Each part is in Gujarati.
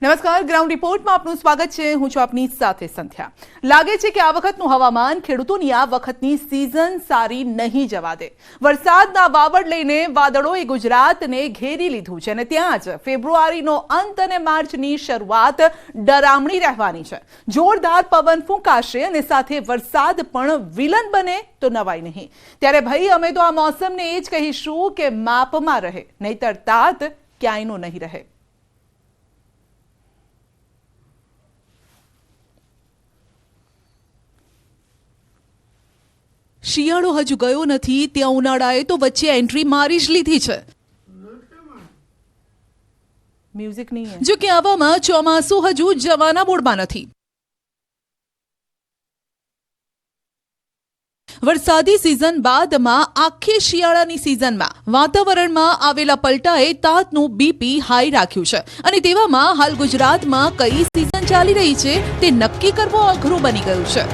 નમસ્કાર, ગ્રાઉન્ડ રિપોર્ટમાં આપનું સ્વાગત છે। હું છું આપની સાથે સંધ્યા। લાગે છે કે આ વખતનું હવામાન ખેડૂતોની આ વખતની સીઝન સારી નહીં જવા દે। વરસાદના વાવડ લઈને વાદળોએ ગુજરાતને ઘેરી લીધું છે અને ત્યાં જ ફેબ્રુઆરીનો અંત અને માર્ચની શરૂઆત ડરામણી રહેવાની છે। જોરદાર પવન ફૂંકાશે અને સાથે વરસાદ પણ વિલન બને તો નવાઈ નહીં। ત્યારે ભાઈ અમે તો આ મોસમને એ જ કહીશું કે માપમાં રહે, નહીતર તાત ક્યાંયનો નહીં રહે। શિયાળો હજુ ગયો નથી ત્યાં ઉનાળાએ તો વચ્ચે એન્ટ્રી મારી જ લીધી છે। મ્યુઝિક નહીં હે। જો કે આવામાં ચોમાસું હજુ જવાના મૂડમાં નથી। વરસાદી સિઝન બાદમાં આખી શિયાળાની સિઝનમાં વાતાવરણમાં આવેલા પલટાએ તાતનું બીપી હાઈ રાખ્યું છે અને તેવામાં હાલ ગુજરાતમાં કઈ સિઝન ચાલી રહી છે તે નક્કી કરવું અઘરું બની ગયું છે।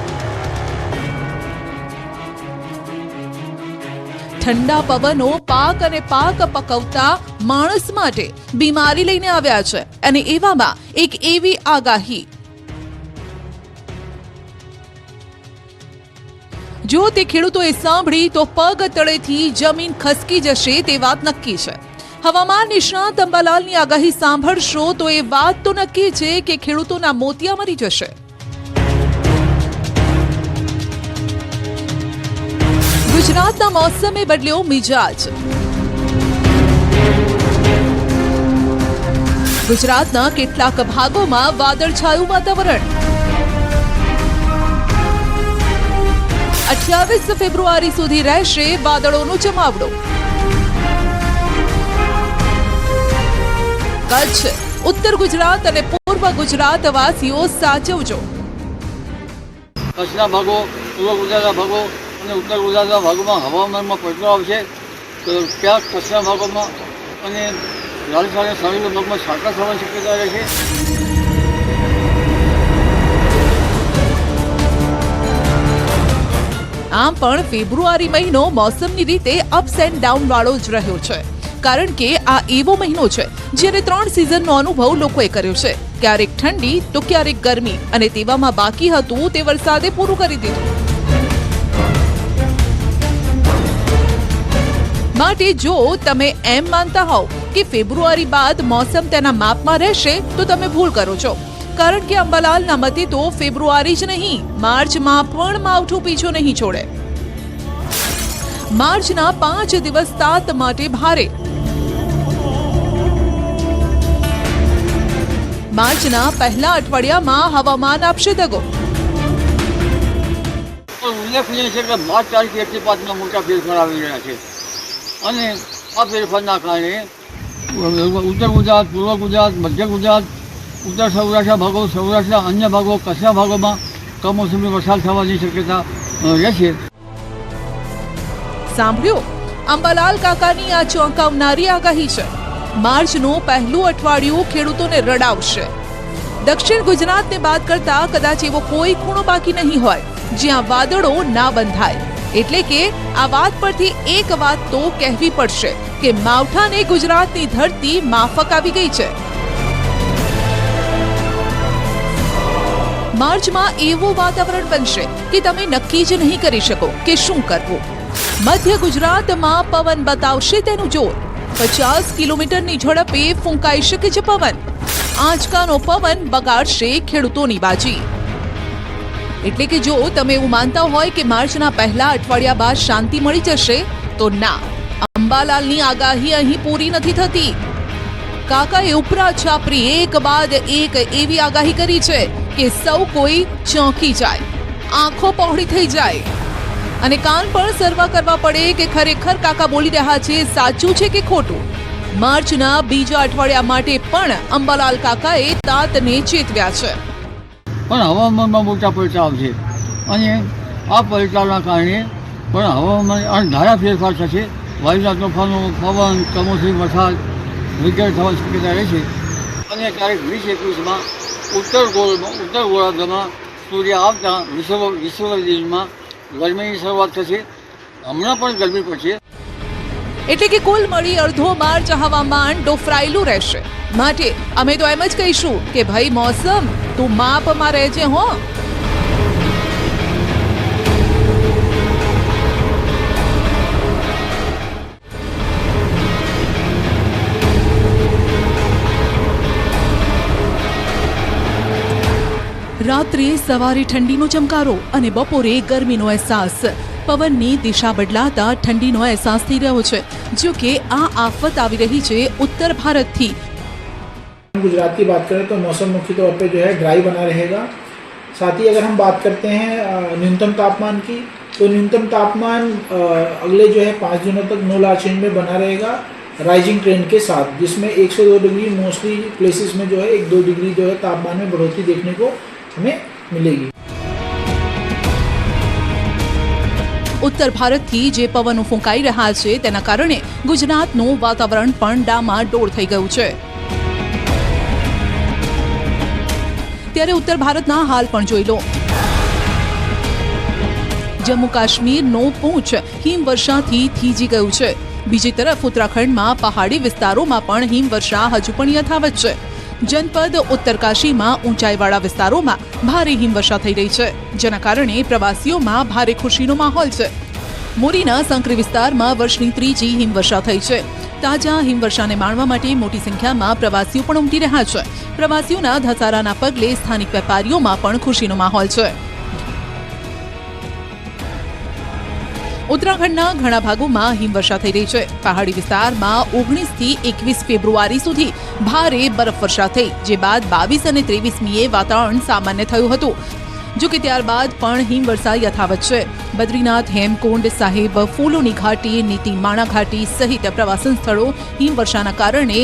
ઠંડા પવનો પાક અને પાક પકવતા માણસ માટે બીમારી લઈને આવ્યા છે અને એવામાં એક એવી આગાહી, જો તે ખેડૂતોએ સાંભળી તો પગ તળેથી જમીન ખસકી જશે તે વાત નક્કી છે। હવામાન નિષ્ણાત અંબાલાલની આગાહી સાંભળશો તો એ વાત તો નક્કી છે કે ખેડૂતોના મોતિયા મરી જશે। ગુજરાતના મોસમે બદલ્યો મિજાજ। ગુજરાતના કેટલાક ભાગોમાં વાદળછાયું વાતાવરણ। 28 ફેબ્રુઆરી સુધી રહેશે વાદળોનો જમાવડો। કચ્છ, ઉત્તર ગુજરાત અને પૂર્વ ગુજરાત વાસીઓ સાચવજો। કચ્છના ભાગો, પૂર્વ ગુજરાતના ભાગો અને ઉત્તર ગુજરાતના ભાગોમાં હવામાનમાં પલટો આવશે તો ક્યાંક કચ્છના ભાગોમાં અને રાજસ્થાન અને સૌરાષ્ટ્રના ભાગમાં છાંટા થવાની શક્યતા રહેશે। આમ પણ ફેબ્રુઆરી મહિનો મોસમની રીતે અપ્સ એન્ડ ડાઉન વાળો જ રહ્યો છે, કારણ કે આ એવો મહિનો છે જ્યારે 3 સિઝનનો અનુભવ લોકોએ કર્યો છે। ક્યારેક ઠંડી તો ક્યારેક ગરમી અને તેવામાં બાકી હતું તે વરસાદે પૂરું કરી દીધું। માટે જો તમે એમ માનતા હોવ કે ફેબ્રુઆરી બાદ મોસમ તેના માપમાં રહેશે તો તમે ભૂલ કરો છો, કારણ કે અંબાલાલના મતે તો ફેબ્રુઆરી જ નહીં, માર્ચમાં પણ માવઠું પીછો નહીં છોડે। માર્ચના 5 દિવસ તાત માટે ભારે। માર્ચના પહેલા અઠવાડિયામાં હવામાન આપશે દગો। ઉલ્લેખનીય છે કે માર્ચ તારીખ 1-5 મોટા ફેરફાર આવી રહ્યા છે અને આ ફેરફારના કારણે ઉત્તર ગુજરાત, પૂર્વ ગુજરાત, મધ્ય ગુજરાત, ઉત્તર સૌરાષ્ટ્રના ભાગો, સૌરાષ્ટ્રના અન્ય ભાગો, કચ્છના ભાગોમાં કમોસમી વરસાદ થવાની શક્યતા રહેશે। સાંભળ્યો, અંબાલાલ કાકાની આ ચોંકાવનારી આગાહી છે। માર્ચનું પહેલું અઠવાડિયું ખેડૂતોને રડાવશે। દક્ષિણ ગુજરાતને બાદ કરતા કદાચ એવો કોઈ ખૂણો બાકી નહીં હોય જ્યાં વાદળો ના બંધાય। એટલે કે આ વાત પરથી એક વાત તો કહેવી પડશે કે માવઠાને ગુજરાતની ધરતી માફક આવી ગઈ છે। માર્ચમાં એવું વાતાવરણ બનશે કે તમે નક્કી જ નહીં કરી શકો કે શું કરવું। મધ્ય ગુજરાતમાં પવન બતાવશે તેનું જોર। 50 કિલોમીટરની ઝડપે ફૂંકાઈ શકે છે પવન। આંચકાનો પવન બગાડશે ખેડૂતોની બાજી। એટલે કે જો તમે એવું માનતા હોય કે માર્ચના પહેલા અઠવાડિયા બાદ શાંતિ મળી જશે તો ના, અંબાલાલની આગાહી અહીં પૂરી નથી થતી। કાકાએ ઉપરા છાપરી એક બાદ એક એવી આગાહી કરી છે કે સૌ કોઈ ચોંકી જાય, આંખો પહોળી થઈ જાય અને કાન પણ સરવા કરવા પડે કે ખરેખર કાકા બોલી રહ્યા છે સાચું છે કે ખોટું। માર્ચના બીજા અઠવાડિયા માટે પણ અંબાલાલ કાકાએ તાતને ચેતવ્યા છે। પણ હવામાનમાં મોટા પલટા આવશે અને આ પલટાના કારણે પણ હવામાન ધારા ફેરફાર થશે। વાયુના તોફાનો, પવન, કમોસમી વરસાદ વગેરે થવાની શક્યતા રહેશે અને ક્યારેક 20-21માં ઉત્તર ગોળાર્ધમાં સૂર્ય આવતા વિશ્વ દિવસમાં ગરમીની શરૂઆત થશે। હમણાં પણ ગરમી પડશે। એટલે કે કુલ મળી અડધો માર્ચ હવામાન ડોફરાયેલું રહેશે. માટે અમે તો એમ જ કહીશું કે ભાઈ મોસમ તું માપમાં રહેજે હો. રાત્રે સવારે ઠંડીનો ચમકારો અને બપોરે ગરમીનો અહેસાસ. પવનની દિશા બદલાતા ઠંડીનો અહેસાસ થઈ રહ્યો છે. જો કે આ આફત આવી रही છે उत्तर भारत थी. गुजरात की बात करें तो मौसम मुख्य तौर पे जो है ड्राई बना रहेगा. साथ ही अगर हम बात करते हैं न्यूनतम तापमान की, तो न्यूनतम तापमान अगले जो है 5 दिनों तक नो लार्ज चेंज में बना रहेगा राइजिंग ट्रेंड के साथ, जिसमें 1 से 2 डिग्री मोस्टली प्लेसेस में जो है 1-2 डिग्री जो है तापमान में बढ़ोतरी देखने को हमें मिलेगी. ઉત્તર ભારતથી જે પવનો ફૂંકાઈ રહ્યા છે તેના કારણે ગુજરાતનું વાતાવરણ પણ ડામાડોળ થઈ ગયું છે. ત્યારે ઉત્તર ભારતના હાલ પણ જોઈ લો. જમ્મુ કાશ્મીરનો પૂંછ હિમવર્ષાથી થીજી ગયું છે. બીજી તરફ ઉત્તરાખંડમાં પહાડી વિસ્તારોમાં પણ હિમવર્ષા હજુ પણ યથાવત છે. જનપદ ઉત્તરકાશીમાં ઊંચાઈવાળા વિસ્તારોમાં ભારે હિમવર્ષા થઈ રહી છે, જેના કારણે પ્રવાસીઓમાં ભારે ખુશીનો માહોલ છે. મોરીના સંકરી વિસ્તારમાં વર્ષની ત્રીજી હિમવર્ષા થઈ છે. તાજા હિમવર્ષાને માણવા માટે મોટી સંખ્યામાં પ્રવાસીઓ પણ ઉમટી રહ્યા છે. પ્રવાસીઓના ધસારાના પગલે સ્થાનિક વેપારીઓમાં પણ ખુશીનો માહોલ છે. ઉત્તરાખંડના ઘણા ભાગોમાં હિમવર્ષા થઈ રહી છે. પહાડી વિસ્તારમાં 19 થી 21 ફેબ્રુઆરી સુધી ભારે બરફવર્ષા થઈ, જે બાદ 22 અને 23મીએ વાતાવરણ સામાન્ય થયું હતું. જો કે ત્યારબાદ પણ હિમવર્ષા યથાવત છે. બદ્રીનાથ, હેમકુંડ સાહિબ, ફૂલોની ઘાટી, નીતિમાણા ઘાટી સહિત પ્રવાસન સ્થળો હિમવર્ષાના કારણે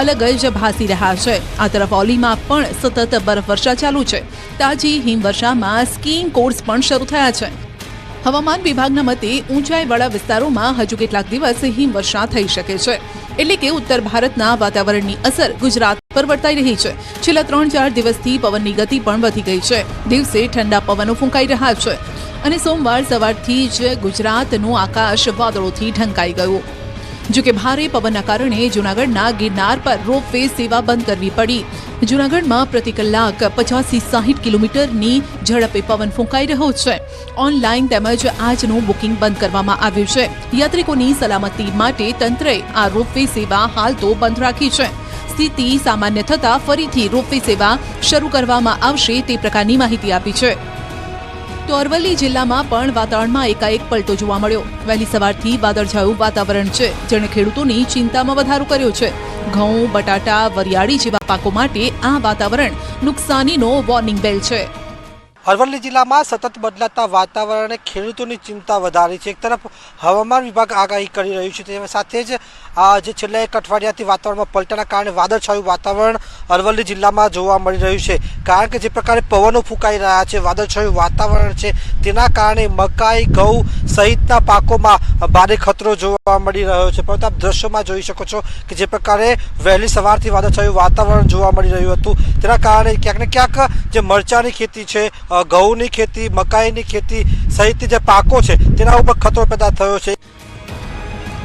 અલગ જ ભાસી રહ્યા છે. આ તરફ ઓલીમાં પણ સતત બરફવર્ષા ચાલુ છે. તાજી હિમવર્ષામાં સ્કીઇંગ કોર્સ પણ શરૂ થયા છે. હવામાન વિભાગના મતે ઊંચાઈવાળા વિસ્તારોમાં હજુ કેટલાક દિવસ હિમવર્ષા થઈ શકે છે. એટલે કે ઉત્તર ભારતના વાતાવરણની અસર ગુજરાત પર વર્તાઈ રહી છે. છેલ્લા 3-4 દિવસથી પવનની ગતિ પણ વધી ગઈ છે. દિવસે ઠંડા પવનો ફૂંકાઈ રહ્યા છે અને સોમવાર સવારથી જ ગુજરાતનું આકાશ વાદળોથી ઢંકાઈ ગયું. જો કે ભારે પવનના કારણે જૂનાગઢના ગિરનાર પર રોપવે સેવા બંધ કરવી પડી. જૂનાગઢમાં પ્રતિ કલાક 50-60 કિલોમીટરની ઝડપે પવન ફૂંકાઈ રહ્યો છે. ઓનલાઈન તેમજ આજનું બુકિંગ બંધ કરવામાં આવ્યું છે. યાત્રિકોની સલામતી માટે તંત્રએ આ રોપવે સેવા હાલ તો બંધ રાખી છે. સ્થિતિ સામાન્ય થતાં ફરીથી રોપવે સેવા શરૂ કરવામાં આવશે તે પ્રકારની માહિતી આપી છે. તો અરવલ્લી જિલ્લામાં પણ વાતાવરણમાં એકાએક પલટો જોવા મળ્યો. વહેલી સવારથી વાદળછાયું વાતાવરણ છે, જેણે ખેડૂતોની ચિંતામાં વધારો કર્યો છે. ઘઉં, બટાટા, વરિયાળી જેવા પાકો માટે આ વાતાવરણ નુકસાનીનો વોર્નિંગ બેલ છે. અરવલ્લી જિલ્લામાં સતત બદલાતા વાતાવરણે ખેડૂતોની ચિંતા વધારી છે. એક તરફ હવામાન વિભાગ આગાહી કરી રહ્યું છે, તેની સાથે જ જે છેલ્લા 1 અઠવાડિયાથી વાતાવરણમાં પલટાના કારણે વાદળછાયું વાતાવરણ અરવલ્લી જિલ્લામાં જોવા મળી રહ્યું છે. કારણ કે જે પ્રકારે પવનો ફૂંકાઈ રહ્યા છે, વાદળછાયું વાતાવરણ છે, તેના કારણે મકાઈ, ઘઉં સહિતના પાકોમાં ભારે ખતરો જોવા મળી રહ્યો છે. પરંતુ આપ દ્રશ્યોમાં જોઈ શકો છો કે જે પ્રકારે વહેલી સવારથી વાદળછાયું વાતાવરણ જોવા મળી રહ્યું હતું, તેના કારણે ક્યાંક ને ક્યાંક જે મરચાની ખેતી છે, ઘઉંની ખેતી, મકાઈની ખેતી સહિત જે પાકો છે, તેના ઉપર ખતરો પેદા થયો છે.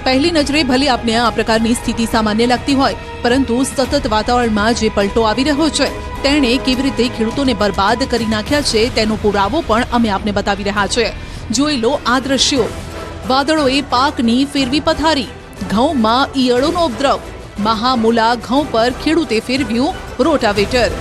પહેલી નજરે ભલે આપને આ પ્રકારની સ્થિતિ સામાન્ય લાગતી હોય, પરંતુ સતત વાતાવરણમાં જે પલટો આવી રહ્યો છે તેણે કેવી રીતે ખેડૂતોને બરબાદ કરી નાખ્યા છે તેનો પુરાવો પણ અમે આપને બતાવી રહ્યા છે. જોઈ લો આ દ્રશ્યો. વાદળોએ પાકની ફેરવી પથારી. ઘઉંમાં ઈયળોનો ઉપદ્રવ. મહામૂલા ઘઉં પર ખેડૂતે ફેરવ્યું રોટાવેટર.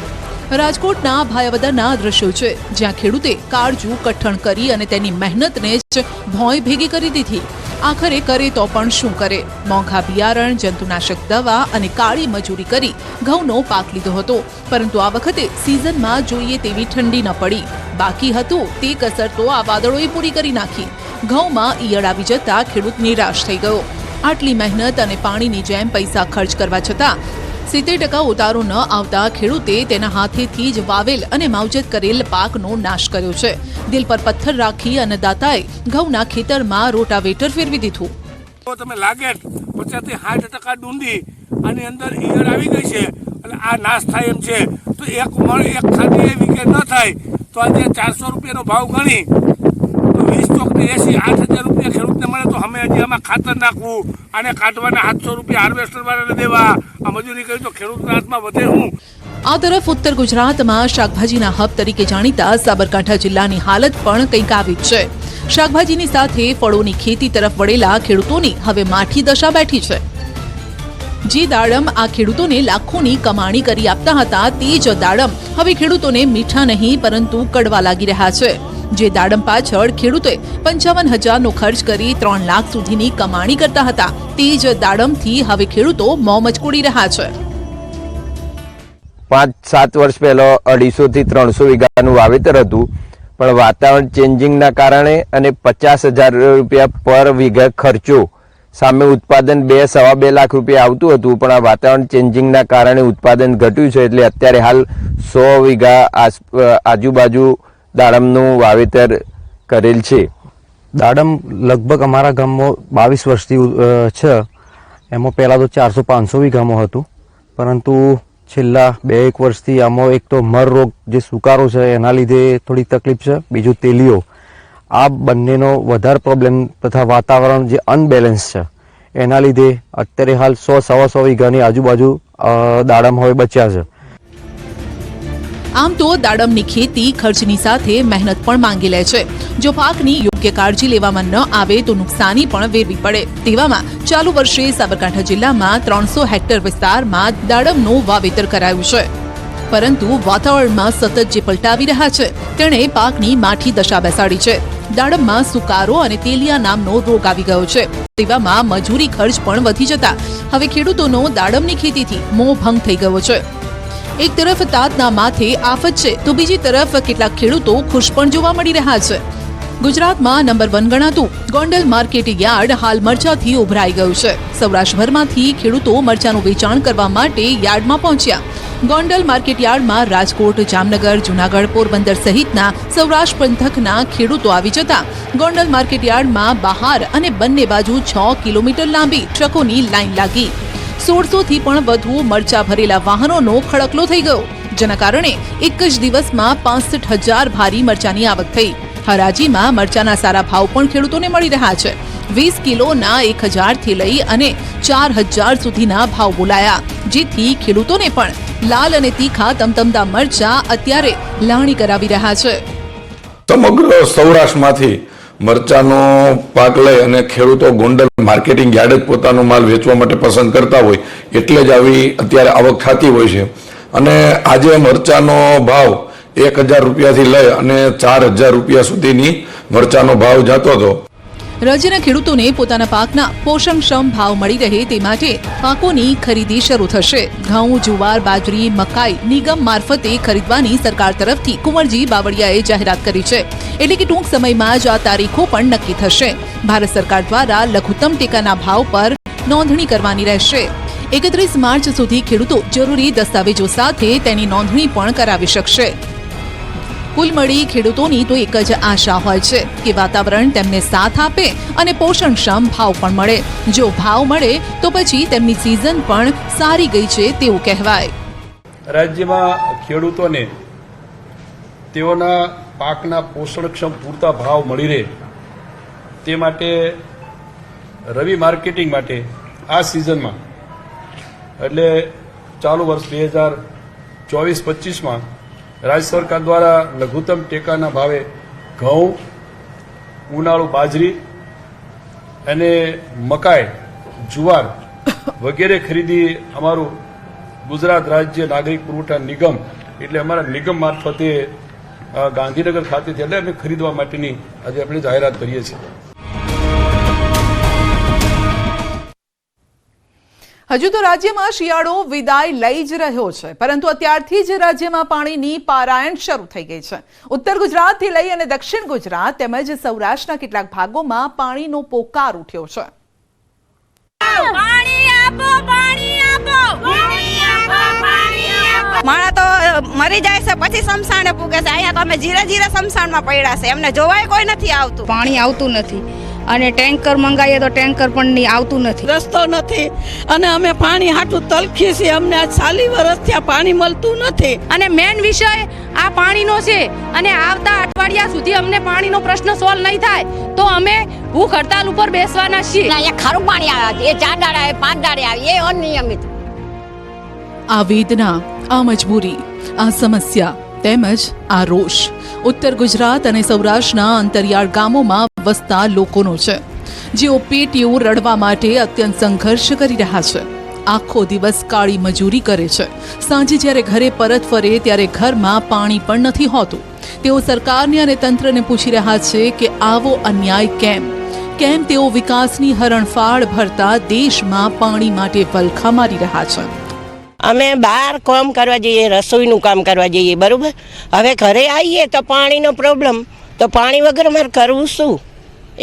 રાજકોટના ભાયાવદરના દ્રશ્યો છે, જ્યાં ખેડૂતે કાળજું કઠણ કરી અને તેની મહેનતને જ ભોંય ભેગી કરી દીધી. આખરે કરે તો પણ શું કરે? મોંઘા બિયારણ, જંતુનાશક દવા અને કાળી મજૂરી કરી ઘઉંનો પાક લીધો હતો, પરંતુ આ વખતે સિઝનમાં જોઈએ તેવી ઠંડી ન પડી. બાકી હતું તે કસર તો આ વાદળોએ પૂરી કરી નાખી. ઘઉંમાં ઈયળ આવી જતા ખેડૂત નિરાશ થઈ ગયો. આટલી મહેનત અને પાણીની જેમ પૈસા ખર્ચ કરવા છતાં 70% ઉતારો ન આવતા ખેડૂતે તેના હાથેથી જ વાવેલ અને માવજત કરેલ પાકનો નાશ કર્યો છે. દિલ પર પથ્થર રાખી અન્નદાતાએ ઘઉંના ખેતરમાં રોટાવેટર ફેરવી દીધું. તમે લાગે 50-60% ડુંડી આની અંદર ઈયળ આવી ગઈ છે અને આ નાશ થાય એમ છે, તો એક મણ એક ખાંડી એવી કે ન થાય તો આજે 400 રૂપિયાનો ભાવ ગણી તો 20 ચોકને 80-8 હજાર રૂપિયા ખેડૂતને મળે તો અમે હજી આમાં ખાતર નાખવું અને કાઢવાના 700 રૂપિયા હાર્વેસ્ટરવાળાને દેવા, આ મજૂરી કરી તો ખેડૂતના હાથમાં વધે હું. આ તરફ ઉત્તર ગુજરાતમાં શાકભાજીના હબ તરીકે જાણીતા સાબરકાંઠા જિલ્લાની હાલત પણ કંઈક આવી જ છે. શાકભાજીની સાથે ફળોની ખેતી તરફ વળેલા ખેડૂતોની હવે માઠી દશા બેઠી છે. જે દાડમ આ ખેડૂતોને લાખોની કમાણી કરી આપતા હતા તે જ દાડમ હવે ખેડૂતોને મીઠા નહીં પરંતુ કડવા લાગી રહ્યા છે. જે દાડમ પાછળ ખેડૂતોએ 55,000નો ખર્ચ કરી 3 લાખ સુધીની કમાણી કરતા હતા તે જ દાડમથી હવે ખેડૂતો મોં મચકોડી રહ્યા છે. 5-7 વર્ષ પહેલા 250 થી 300 વીઘાનું વાવેતર હતું, પણ વાતાવરણ ચેન્જિંગના કારણે અને 50,000 રૂપિયા પર વીઘા ખર્ચો સામે ઉત્પાદન 2-2.5 લાખ રૂપિયા આવતું હતું, પણ આ વાતાવરણ ચેન્જિંગના કારણે ઉત્પાદન ઘટ્યું છે. એટલે અત્યારે હાલ 100 વીઘા આજુબાજુ દાડમનું વાવેતર કરેલ છે. દાડમ લગભગ અમારા ગામમાં 22 વર્ષથી છે. એમાં પહેલાં તો 400-500 વીઘામાં હતું, પરંતુ છેલ્લા 2-1 વર્ષથી આમાં એક તો મર રોગ જે સુકારો છે એના લીધે થોડી તકલીફ છે, બીજું તેલીઓ, આ બંનેનો વધારે પ્રોબ્લેમ તથા વાતાવરણ જે અનબેલેન્સ છે એના લીધે અત્યારે હાલ 100-125 વીઘાની આજુબાજુ દાડમ હવે બચ્યા છે. આમ તો દાડમની ખેતી ખર્ચની સાથે મહેનત પણ માંગી લે છે. જો પાકની યોગ્ય કાળજી લેવામાં ન આવે તો નુકસાની પણ વેરવી પડે. તેવામાં ચાલુ વર્ષે સાબરકાંઠા જિલ્લામાં 300 હેક્ટર વિસ્તારમાં દાડમનું વાવેતર કરાયું છે, પરંતુ વાતાવરણમાં સતત જે પલટાવી રહ્યા છે તેણે પાકની માઠી દશા બેસાડી છે. દાડમમાં સુકારો અને તેલિયા નામનો રોગ આવી ગયો છે. તેવામાં મજૂરી ખર્ચ પણ વધી જતા હવે ખેડૂતોનો દાડમની ખેતીથી મોહ ભંગ થઈ ગયો છે. એક તરફ તાતના માથે આફત છે તો બીજી તરફ કેટલાક ખેડૂતો ખુશ પણ જોવા મળી રહ્યા છે. ગુજરાતમાં નંબર 1 ગણાતું ગોંડલ માર્કેટ યાર્ડ હાલ મરચાથી ઉભરાઈ ગયું છે. સૌરાષ્ટ્રભરમાંથી ખેડૂતો મરચાનું વેચાણ કરવા માટે યાર્ડમાં પહોંચ્યા. ગોંડલ માર્કેટ યાર્ડમાં રાજકોટ, જામનગર, જૂનાગઢ, પોરબંદર સહિતના સૌરાષ્ટ્ર પંથકના ખેડૂતો આવી જતા ગોંડલ માર્કેટ યાર્ડમાં બહાર અને બંને બાજુ 6 કિલોમીટર લાંબી ટ્રકોની લાઈન લાગી. 1600 થી પણ વધુ મરચા ભરેલા વાહનોનો ખડકલો થઈ ગયો, જેના કારણે એક જ દિવસમાં 65,000 ભારી મરચાની આવક થઈ. હરાજીમાં મરચાના સારા ભાવ પણ ખેડૂતોને મળી રહ્યા છે. 20 કિલોના 1,000 થી લઈ અને 4,000 સુધીના ભાવ બોલાયા, જેથી ખેડૂતોને પણ લાલ અને તીખા તમતમતા મરચા અત્યારે લાણી કરાવી રહ્યા છે. સમગ્ર સૌરાષ્ટ્રમાંથી મરચાનો પાક લઈ અને ખેડૂતો ગોંડલ માર્કેટિંગ યાર્ડ જ પોતાનો માલ વેચવા માટે પસંદ કરતા હોય, એટલે જ આવી અત્યારે આવક થતી હોય છે. અને આજે મરચાનો ભાવ 1,000 રૂપિયાથી લઈ અને 4,000 રૂપિયા સુધીની મરચાનો ભાવ જતો હતો. રાજ્યના ખેડૂતોને પોતાના પાકના પોષણક્ષમ ભાવ મળી રહે તે માટે પાકોની ખરીદી શરૂ થશે. ઘઉં, જુવાર, બાજરી, મકાઈ નિગમ મારફતે ખરીદવાની સરકાર તરફથી કુંવરજી બાવળિયાએ જાહેરાત કરી છે. એટલે કે ટૂંક સમયમાં જ આ તારીખો પણ નક્કી થશે. ભારત સરકાર દ્વારા લઘુત્તમ ટેકાના ભાવ પર નોંધણી કરવાની રહેશે. 31 માર્ચ સુધી ખેડૂતો જરૂરી દસ્તાવેજો સાથે તેની નોંધણી પણ કરાવી શકશે. કુલ મળી ખેડૂતોની તો એક જ આશા હોય છે કે વાતાવરણ તેમને સાથ આપે અને પોષણક્ષમ ભાવ પણ મળે. જો ભાવ મળે તો પછી તેમની સિઝન પણ સારી ગઈ છે તેવું કહેવાય. રાજ્યમાં ખેડૂતોને તેઓના પાકના પોષણક્ષમ પૂરતા ભાવ મળી રહે તે માટે રવિ માર્કેટિંગ માટે આ સિઝનમાં એટલે ચાલુ વર્ષ 2024-25માં રાજ્ય સરકાર દ્વારા લઘુત્તમ ટેકાના ભાવે ઘઉં, ઉનાળુ બાજરી અને મકાઈ, જુવાર વગેરે ખરીદી અમારું ગુજરાત રાજ્ય નાગરિક પુરવઠા નિગમ એટલે અમારા નિગમ મારફતે ગાંધીનગર ખાતેથી એટલે અમે ખરીદવા માટેની આજે આપણે જાહેરાત કરીએ છીએ. હજુ તો રાજ્યમાં શિયાળો વિદાય લઈ જ રહ્યો છે, પરંતુ અત્યારથી જ રાજ્યમાં પાણીની પારાયણ શરૂ થઈ ગઈ છે. ઉત્તર ગુજરાતથી લઈ અને દક્ષિણ ગુજરાત તેમજ સૌરાષ્ટ્રના કેટલાક ભાગોમાં પાણીનો પોકાર ઉઠ્યો છે. માણા તો મરી જાય છે પછી શમશાને પૂગે છે. અહીંયા તો અમે ધીરે ધીરે શમશાનમાં પડ્યા છે, એમને જોવાય કોઈ નથી આવતું. પાણી આવતું નથી. અને ટેન્કર મંગાવીએ તો ટેન્કર પણ નહીં આવતું નથી. રસ્તો નથી અને અમે પાણી હાટું તલખીએ છીએ. અમને આ 40 વર્ષથી આ પાણી મળતું નથી. અને મેન વિષય આ પાણીનો છે અને આવતા અઠવાડિયા સુધી અમને પાણીનો પ્રશ્ન સોલ્વ નહીં થાય તો અમે ભૂખ હડતાલ ઉપર બેસવાના છીએ. અહીંયા ખારું પાણી આવે છે, એ 4 દાડા આવે, 5 દાડે આવે, એ અનિયમિત. આ વેદના, આ મજબૂરી, આ સમસ્યા તેમજ આ રોષ ઉત્તર ગુજરાત અને સૌરાષ્ટ્રના અંતરિયાળ ગામોમાં વસતા લોકોનો છે, જેઓ પેટીઓ રડવા માટે અત્યંત સંઘર્ષ કરી રહ્યા છે. આખો દિવસ કાળી મજૂરી કરે છે. સાંજે જ્યારે ઘરે પરત ફરે ત્યારે ઘરમાં પાણી પણ નથી હોતું. તેઓ સરકારને અને તંત્રને પૂછી રહ્યા છે કે આવો અન્યાય કેમ તેઓ વિકાસની હરણફાળ ભરતા દેશમાં પાણી માટે વલખા મારી રહ્યા છે. અમે બહાર કામ કરવા જઈએ, રસોઈનું કામ કરવા જઈએ, બરોબર. હવે ઘરે આવીએ તો પાણીનો પ્રોબ્લેમ, તો પાણી વગર અમારે કરવું શું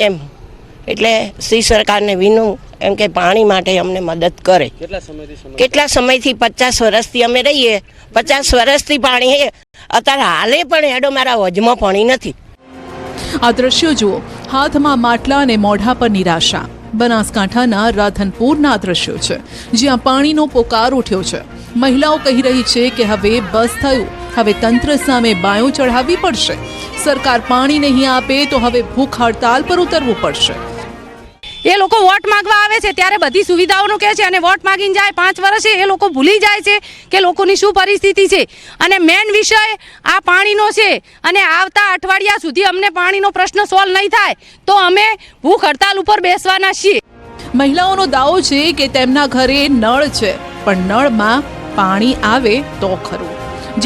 એમ. એટલે શ્રી સરકારને વિનું એમ કે પાણી માટે અમને મદદ કરે. કેટલા સમયથી 50 વર્ષથી અમે રહીએ, 50 વર્ષથી પાણી હે. અત્યારે હાલે પણ હેડો મારા હોજમાં પાણી નથી. આ દ્રશ્યો જુઓ, હાથમાં માટલા અને મોઢા પર નિરાશા. બનાસકાંઠાના રાધનપુરના દ્રશ્યો છે, જ્યાં પાણીનો પોકાર ઉઠ્યો છે. મહિલાઓ કહી રહી છે કે હવે બસ થયું, હવે તંત્ર સામે બાયો ચઢાવવી પડશે. સરકાર પાણી નહીં આપે તો હવે ભૂખ હડતાલ પર ઉતરવું પડશે. એ લોકો વોટ માંગવા આવે છે ત્યારે બધી સુવિધાઓનું કહે છે અને વોટ માંગીને જાય 5 વર્ષે એ લોકો ભૂલી જાય છે કે લોકોની શું પરિસ્થિતિ છે. અને મેન વિષય આ પાણીનો છે અને આવતા અઠવાડિયા સુધી અમને પાણીનો પ્રશ્ન સોલ્વ નહીં થાય તો અમે ભૂખ હડતાલ ઉપર બેસવાના છીએ. મહિલાઓનો દાવો છે કે તેમના ઘરે નળ છે, પણ નળમાં પાણી આવે તો ખરું,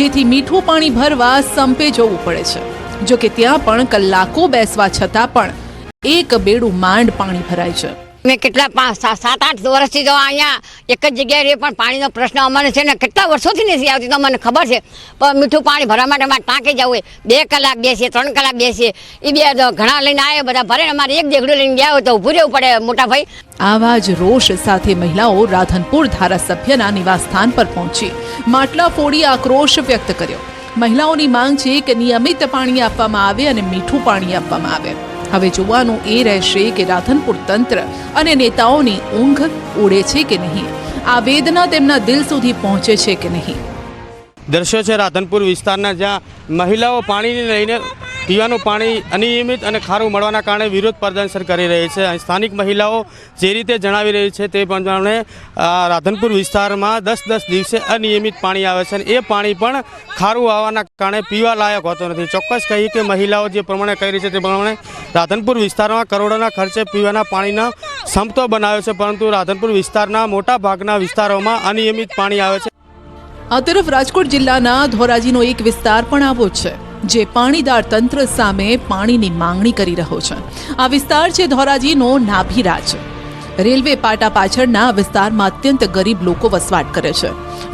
જેથી મીઠું પાણી ભરવા સંપે જવું પડે છે. જો કે ત્યાં પણ કલાકો બેસવા છતાં પણ એક બેડું માંડ પાણી ભરાય છે. મેં કેટલા 7-8 વર્ષથી તો અહીંયા એક જ જગ્યાએ રહે, પણ પાણીનો પ્રશ્ન અમને છે ને કેટલા વર્ષોથી નથી આવતી. તો મને ખબર છે, પણ મીઠું પાણી ભરવા માટે અમારે ટાંકે જવું હોય, 2 કલાક બેસીએ, 3 કલાક બેસીએ. એ બે ઘણા લઈને આવે, બધા ભરે, અમારે એક દેગડું લઈને ગયા હોય તો ઊભું રહેવું પડે મોટા ભાઈ. આવા જ રોષ સાથે મહિલાઓ રાધનપુર ધારાસભ્યના નિવાસસ્થાન પર પહોંચી માટલા ફોડી આક્રોશ વ્યક્ત કર્યો. મહિલાઓની માંગ છે કે નિયમિત પાણી આપવામાં આવે અને મીઠું પાણી આપવામાં આવે. હવે જોવાનું એ રહેશે કે રાધનપુર તંત્ર અને નેતાઓની ઊંઘ ઉડે છે કે નહીં, આ વેદના તેમના દિલ સુધી પહોંચે છે કે નહીં. દ્રશ્યો છે રાધનપુર વિસ્તારના, જ્યાં મહિલાઓ પાણીને લઈને પીવાનું પાણી અનિયમિત અને ખારું મળવાના કારણે વિરોધ પ્રદર્શન કરી રહી છે. સ્થાનિક મહિલાઓ જે રીતે જણાવી રહી છે તે પ્રમાણે રાધનપુર વિસ્તારમાં 10-10 દિવસે અનિયમિત પાણી આવે છે અને એ પાણી પણ ખારું આવવાના કારણે પીવા લાયક હોતું નથી. ચોક્કસ કહીએ કે મહિલાઓ જે પ્રમાણે કહી રહી છે તે પ્રમાણે રાધનપુર વિસ્તારમાં કરોડોના ખર્ચે પીવાના પાણીના સંપતો બનાવ્યો છે, પરંતુ રાધનપુર વિસ્તારના મોટા ભાગના વિસ્તારોમાં અનિયમિત પાણી આવે છે. આ તરફ રાજકોટ જિલ્લાના ધોરાજીનો એક વિસ્તાર પણ આવો છે, જે પાણીદાર તંત્ર સામે પાણીની માંગણી કરી રહ્યો છે. આ વિસ્તાર છે ધોરાજીનો નાભીરાજ. રેલવે પાટા પાછળના વિસ્તારમાં અત્યંત ગરીબ લોકો વસવાટ કરે છે,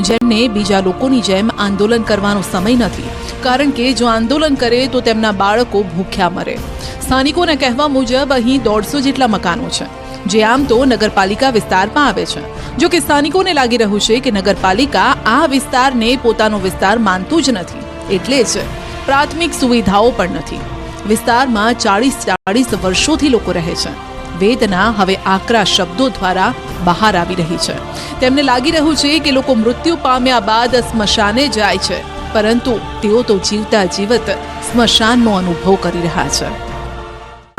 જેમને બીજા લોકોની જેમ આંદોલન કરવાનો સમય નથી, કારણ કે જો આંદોલન કરે તો તેમના બાળકો ભૂખ્યા મરે. સ્થાનિકોના કહેવા મુજબ અહીં 150 જેટલા મકાનો છે, જે આમ તો નગરપાલિકા વિસ્તારમાં આવે છે. જો કે સ્થાનિકોને લાગી રહ્યું છે કે નગરપાલિકા આ વિસ્તારને પોતાનો વિસ્તાર માનતું જ નથી, એટલે જ પ્રાથમિક સુવિધાઓ પણ નથી. વિસ્તારમાં 40 વર્ષોથી લોકો રહે છે. વેદના હવે આકરા શબ્દો દ્વારા બહાર આવી રહી છે. તેમને લાગી રહ્યું છે કે લોકો મૃત્યુ પામ્યા બાદ સ્મશાને જાય છે, પરંતુ તેઓ તો જીવતા જીવત સ્મશાનનો અનુભવ કરી રહ્યા છે.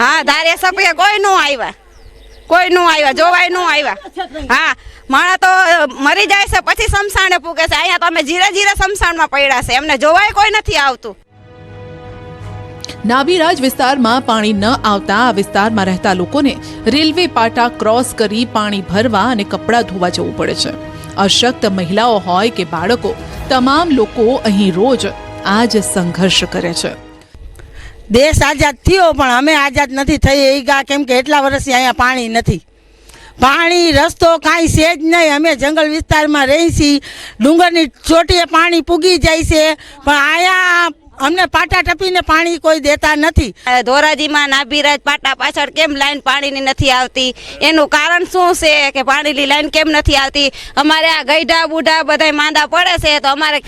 હા, ધારાસભ્ય કોઈ નો આવ્યા, જોવાય નો આવ્યા. હા, માણા તો મરી જાય છે પછી શમશાને પૂગે છે. અહીંયા તો અમે જીરે શમશાનમાં પડ્યા છે, એમને જોવાય કોઈ નથી આવતું. નાભીરાજ વિસ્તારમાં પાણી ન આવતા આ વિસ્તારમાં રહેતા લોકોને રેલવે પાટા ક્રોસ કરી પાણી ભરવા અને કપડાં ધોવા જવું પડે છે. અશક્ત મહિલાઓ હોય કે બાળકો, તમામ લોકો અહીં રોજ આ જ સંઘર્ષ કરે છે. દેશ આઝાદ થયો પણ અમે આઝાદ નથી થઈ એ, કેમ કે એટલા વર્ષથી અહીંયા પાણી નથી. પાણી રસ્તો કાંઈ છે જ નહીં. અમે જંગલ વિસ્તારમાં રહી છીએ, ડુંગરની ચોટીએ પાણી પૂગી જાય છે, પણ અહીંયા અમને પાટા ટપીને પાણી કોઈ દેતા નથી. ધોરાજીમાં નાભીરાજ પાટા પાછળ કેમ લાઈન પાણીની નથી આવતી, એનું કારણ શું છે કે પાણીની લાઈન કેમ નથી આવતી? અમારે આ ગઈઢા બુઢા બધા માંદા પડે છે તો અમારે